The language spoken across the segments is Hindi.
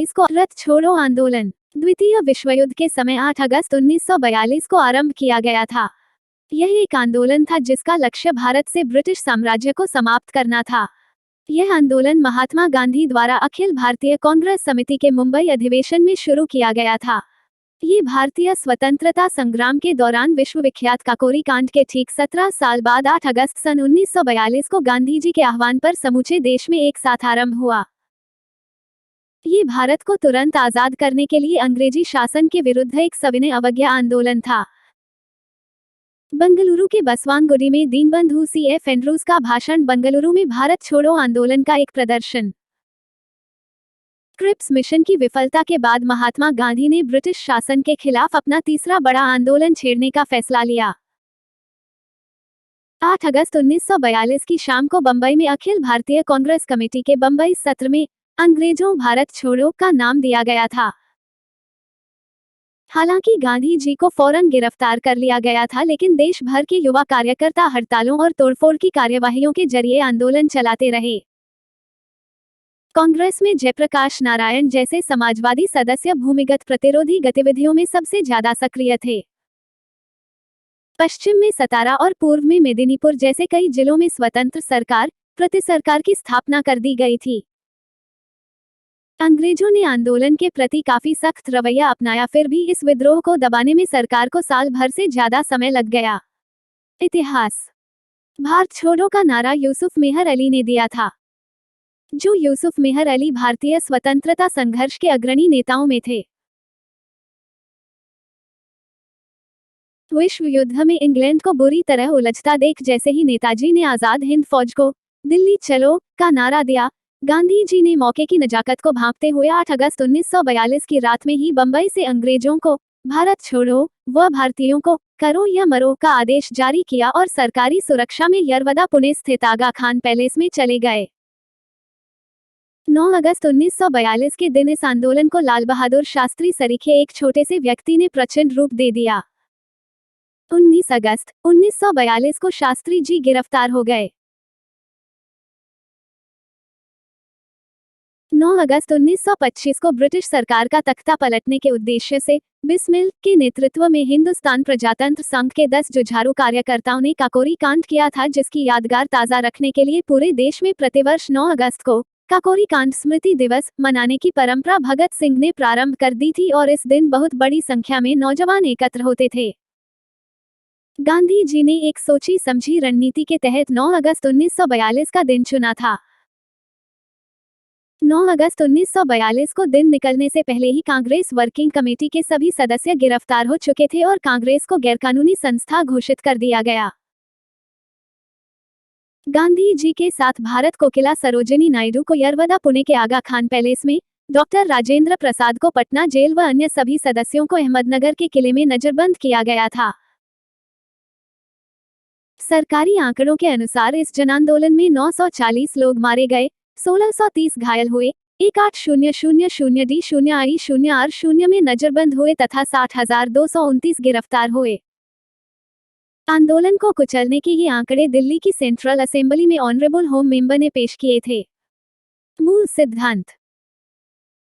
1942 को रथ छोड़ो आंदोलन द्वितीय विश्व युद्ध के समय 8 अगस्त 1942 को आरंभ किया गया था। यह एक आंदोलन था जिसका लक्ष्य भारत से ब्रिटिश साम्राज्य को समाप्त करना था। यह आंदोलन महात्मा गांधी द्वारा अखिल भारतीय कांग्रेस समिति के मुंबई अधिवेशन में शुरू किया गया था। ये भारतीय स्वतंत्रता संग्राम के दौरान विश्वविख्यात काकोरी कांड के ठीक 17 साल बाद 8 अगस्त सन 1942 को गांधी जी के आह्वान पर समूचे देश में एक साथ आरंभ हुआ। ये भारत को तुरंत आजाद करने के लिए अंग्रेजी शासन के विरुद्ध एक सविनय अवज्ञा आंदोलन था। बंगलुरु के बसवानगुडी में दीनबंधु C.F. एंड्रूज का भाषण। बंगलुरु में भारत छोड़ो आंदोलन का एक प्रदर्शन। क्रिप्स मिशन की विफलता के बाद महात्मा गांधी ने ब्रिटिश शासन के खिलाफ अपना तीसरा बड़ा आंदोलन छेड़ने का फैसला लिया। 8 अगस्त 1942 की शाम को बंबई में अखिल भारतीय कांग्रेस कमेटी के बंबई सत्र में अंग्रेजों भारत छोड़ो का नाम दिया गया था। हालांकि गांधी जी को फौरन गिरफ्तार कर लिया गया था, लेकिन देश भर के युवा कार्यकर्ता हड़तालों और तोड़फोड़ की कार्यवाहियों के जरिए आंदोलन चलाते रहे। कांग्रेस में जयप्रकाश नारायण जैसे समाजवादी सदस्य भूमिगत प्रतिरोधी गतिविधियों में सबसे ज्यादा सक्रिय थे। पश्चिम में सतारा और पूर्व में मेदिनीपुर जैसे कई जिलों में स्वतंत्र सरकार, प्रति सरकार की स्थापना कर दी गई थी। अंग्रेजों ने आंदोलन के प्रति काफी सख्त रवैया अपनाया, फिर भी इस विद्रोह को दबाने में सरकार को साल भर से ज्यादा समय लग गया। इतिहास। भारत छोड़ो का नारा यूसुफ मेहर अली ने दिया था। जो यूसुफ मेहर अली भारतीय स्वतंत्रता संघर्ष के अग्रणी नेताओं में थे। विश्व युद्ध में इंग्लैंड को बुरी तरह उलझता देख जैसे ही नेताजी ने आजाद हिंद फौज को दिल्ली चलो का नारा दिया, गांधी जी ने मौके की नजाकत को भांपते हुए 8 अगस्त 1942 की रात में ही बंबई से अंग्रेजों को भारत छोड़ो व भारतीयों को करो या मरो का आदेश जारी किया और सरकारी सुरक्षा में यरवदा पुणे स्थित आगा खान पैलेस में चले गए। 9 अगस्त 1942 के दिन इस आंदोलन को लाल बहादुर शास्त्री सरीखे एक छोटे से व्यक्ति ने प्रचंड रूप दे दिया। 19 अगस्त 1942 को शास्त्री जी गिरफ्तार हो गए। 9 अगस्त 1925 को ब्रिटिश सरकार का तख्ता पलटने के उद्देश्य से बिस्मिल के नेतृत्व में हिंदुस्तान प्रजातंत्र संघ के 10 जुझारू कार्यकर्ताओं ने काकोरी कांड किया था, जिसकी यादगार ताज़ा रखने के लिए पूरे देश में प्रतिवर्ष 9 अगस्त को काकोरी कांड स्मृति दिवस मनाने की परंपरा भगत सिंह ने प्रारंभ कर दी थी और इस दिन बहुत बड़ी संख्या में नौजवान एकत्र होते थे। गांधी जी ने एक सोची समझी रणनीति के तहत 9 अगस्त 1942 का दिन चुना था। 9 अगस्त 1942 को दिन निकलने से पहले ही कांग्रेस वर्किंग कमेटी के सभी सदस्य गिरफ्तार हो चुके थे और कांग्रेस को गैरकानूनी संस्था घोषित कर दिया गया। गांधी जी के साथ भारत कोकिला सरोजिनी नायडू को यरवदा पुणे के आगा खान पैलेस में, डॉक्टर राजेंद्र प्रसाद को पटना जेल व अन्य सभी सदस्यों को अहमदनगर के किले में नजरबंद किया गया था। सरकारी आंकड़ों के अनुसार इस जनांदोलन में 940 लोग मारे गए, 1630 घायल हुए, 18,000 D0I0R0 में नजरबंद हुए तथा 60,229 गिरफ्तार हुए। आंदोलन को कुचलने के ये आंकड़े दिल्ली की सेंट्रल असेंबली में ऑनरेबल होम मेंबर ने पेश किए थे। मूल सिद्धांत।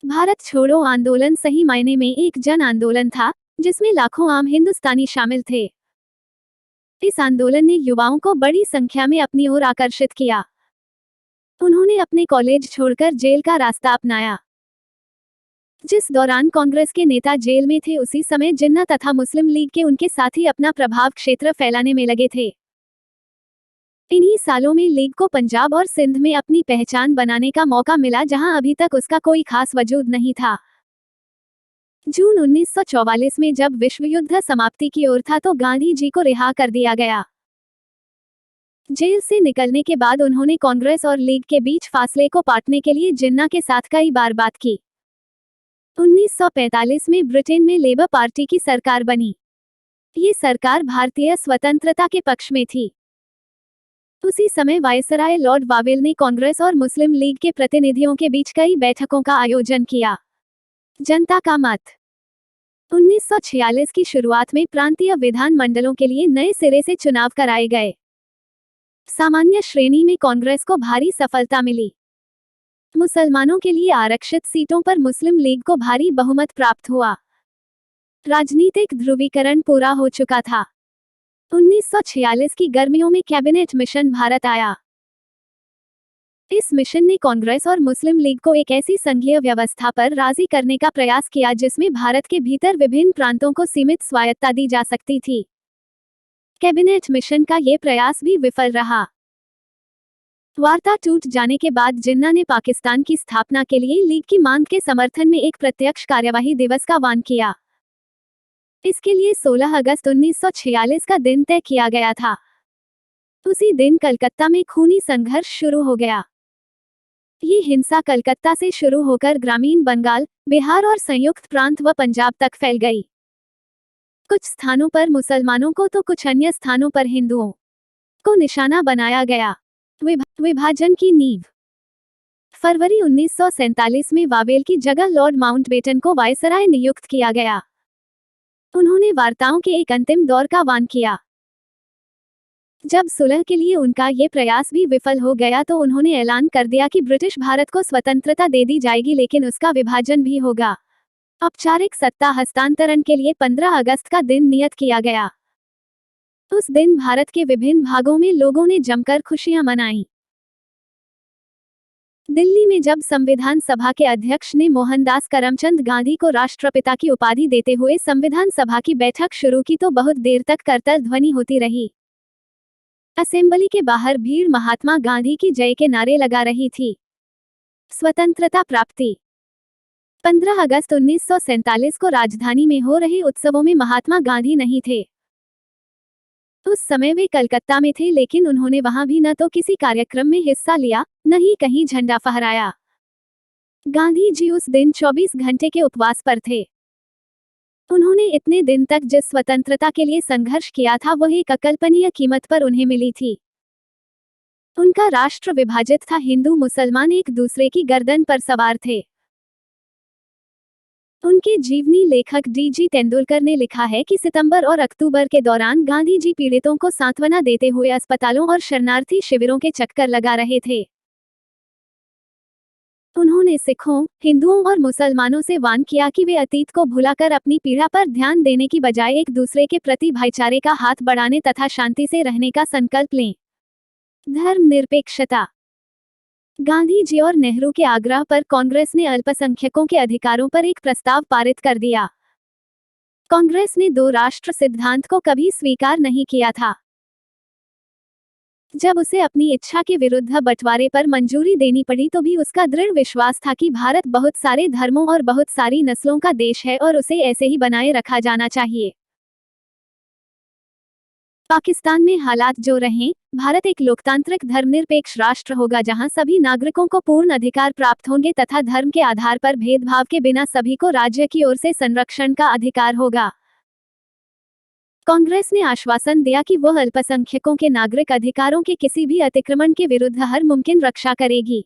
भारत छोड़ो आंदोलन सही मायने में एक जन आंदोलन था, जिसमें लाखों आम हिंदुस्तानी शामिल थे। इस आंदोलन ने युवाओं को बड़ी संख्या में अपनी ओर आकर्षित किया। उन्होंने अपने कॉलेज छोड़कर जेल का रास्ता अपनाया। जिस दौरान कांग्रेस के नेता जेल में थे, उसी समय जिन्ना तथा मुस्लिम लीग के उनके साथी अपना प्रभाव क्षेत्र फैलाने में लगे थे। इन्हीं सालों में लीग को पंजाब और सिंध में अपनी पहचान बनाने का मौका मिला, जहां अभी तक उसका कोई खास वजूद नहीं था। जून 1944 में जब विश्व युद्ध समाप्ति की ओर था तो गांधी जी को रिहा कर दिया गया। जेल से निकलने के बाद उन्होंने कांग्रेस और लीग के बीच फासले को पाटने के लिए जिन्ना के साथ कई बार बात की। 1945 में ब्रिटेन में लेबर पार्टी की सरकार बनी। ये सरकार भारतीय स्वतंत्रता के पक्ष में थी। उसी समय वायसराय लॉर्ड वावेल ने कांग्रेस और मुस्लिम लीग के प्रतिनिधियों के बीच कई बैठकों का आयोजन किया। जनता का मत। 1946 की शुरुआत में प्रांतीय विधान मंडलों के लिए नए सिरे से चुनाव कराए गए। सामान्य श्रेणी में कांग्रेस को भारी सफलता मिली। मुसलमानों के लिए आरक्षित सीटों पर मुस्लिम लीग को भारी बहुमत प्राप्त हुआ। राजनीतिक ध्रुवीकरण पूरा हो चुका था। 1946 की गर्मियों में कैबिनेट मिशन भारत आया। इस मिशन ने कांग्रेस और मुस्लिम लीग को एक ऐसी संघीय व्यवस्था पर राजी करने का प्रयास किया जिसमें भारत के भीतर विभिन्न प्रांतों को सीमित स्वायत्तता दी जा सकती थी। कैबिनेट मिशन का ये प्रयास भी विफल रहा। वार्ता टूट जाने के बाद जिन्ना ने पाकिस्तान की स्थापना के लिए लीग की मांग के समर्थन में एक प्रत्यक्ष कार्यवाही दिवस का आह्वान किया। इसके लिए 16 अगस्त 1946 का दिन तय किया गया था। उसी दिन कलकत्ता में खूनी संघर्ष शुरू हो गया। ये हिंसा कलकत्ता से शुरू होकर ग्रामीण बंगाल, बिहार और संयुक्त प्रांत व पंजाब तक फैल गई। कुछ स्थानों पर मुसलमानों को तो कुछ अन्य स्थानों पर हिंदुओं को निशाना बनाया गया। विभाजन की नींव। फरवरी 1947 में वावेल की जगह लॉर्ड माउंटबेटन को वायसराय नियुक्त किया गया। उन्होंने वार्ताओं के एक अंतिम दौर का आह्वान किया। जब सुलह के लिए उनका ये प्रयास भी विफल हो गया तो उन्होंने ऐलान कर दिया कि ब्रिटिश भारत को स्वतंत्रता दे दी जाएगी, लेकिन उसका विभाजन भी होगा। औपचारिक सत्ता हस्तांतरण के लिए 15 अगस्त का दिन नियत किया गया। उस दिन भारत के विभिन्न भागों में लोगों ने जमकर खुशियां मनाई। दिल्ली में जब संविधान सभा के अध्यक्ष ने मोहनदास करमचंद गांधी को राष्ट्रपिता की उपाधि देते हुए संविधान सभा की बैठक शुरू की तो बहुत देर तक करतल ध्वनि होती रही। असेंबली के बाहर भीड़ महात्मा गांधी की जय के नारे लगा रही थी। स्वतंत्रता प्राप्ति। 15 अगस्त 1947 को राजधानी में हो रहे उत्सवों में महात्मा गांधी नहीं थे। उस समय वे कलकत्ता में थे, लेकिन उन्होंने वहां भी न तो किसी कार्यक्रम में हिस्सा लिया, न ही कहीं झंडा फहराया। गांधी जी उस दिन 24 घंटे के उपवास पर थे। उन्होंने इतने दिन तक जिस स्वतंत्रता के लिए संघर्ष किया था वह एक अकल्पनीय कीमत पर उन्हें मिली थी। उनका राष्ट्र विभाजित था, हिंदू मुसलमान एक दूसरे की गर्दन पर सवार थे। उनके जीवनी लेखक डी.जी. तेंदुलकर ने लिखा है कि सितंबर और अक्टूबर के दौरान गांधी जी पीड़ितों को सांत्वना देते हुए अस्पतालों और शरणार्थी शिविरों के चक्कर लगा रहे थे। उन्होंने सिखों, हिंदुओं और मुसलमानों से आह्वान किया कि वे अतीत को भुलाकर अपनी पीड़ा पर ध्यान देने की बजाय एक दूसरे के प्रति भाईचारे का हाथ बढ़ाने तथा शांति से रहने का संकल्प लें। धर्मनिरपेक्षता। गांधी जी और नेहरू के आग्रह पर कांग्रेस ने अल्पसंख्यकों के अधिकारों पर एक प्रस्ताव पारित कर दिया। कांग्रेस ने दो राष्ट्र सिद्धांत को कभी स्वीकार नहीं किया था। जब उसे अपनी इच्छा के विरुद्ध बंटवारे पर मंजूरी देनी पड़ी तो भी उसका दृढ़ विश्वास था कि भारत बहुत सारे धर्मों और बहुत सारी नस्लों का देश है और उसे ऐसे ही बनाए रखा जाना चाहिए। पाकिस्तान में हालात जो रहें, भारत एक लोकतांत्रिक धर्मनिरपेक्ष राष्ट्र होगा जहां सभी नागरिकों को पूर्ण अधिकार प्राप्त होंगे तथा धर्म के आधार पर भेदभाव के बिना सभी को राज्य की ओर से संरक्षण का अधिकार होगा। कांग्रेस ने आश्वासन दिया कि वह अल्पसंख्यकों के नागरिक अधिकारों के किसी भी अतिक्रमण के विरुद्ध हर मुमकिन रक्षा करेगी।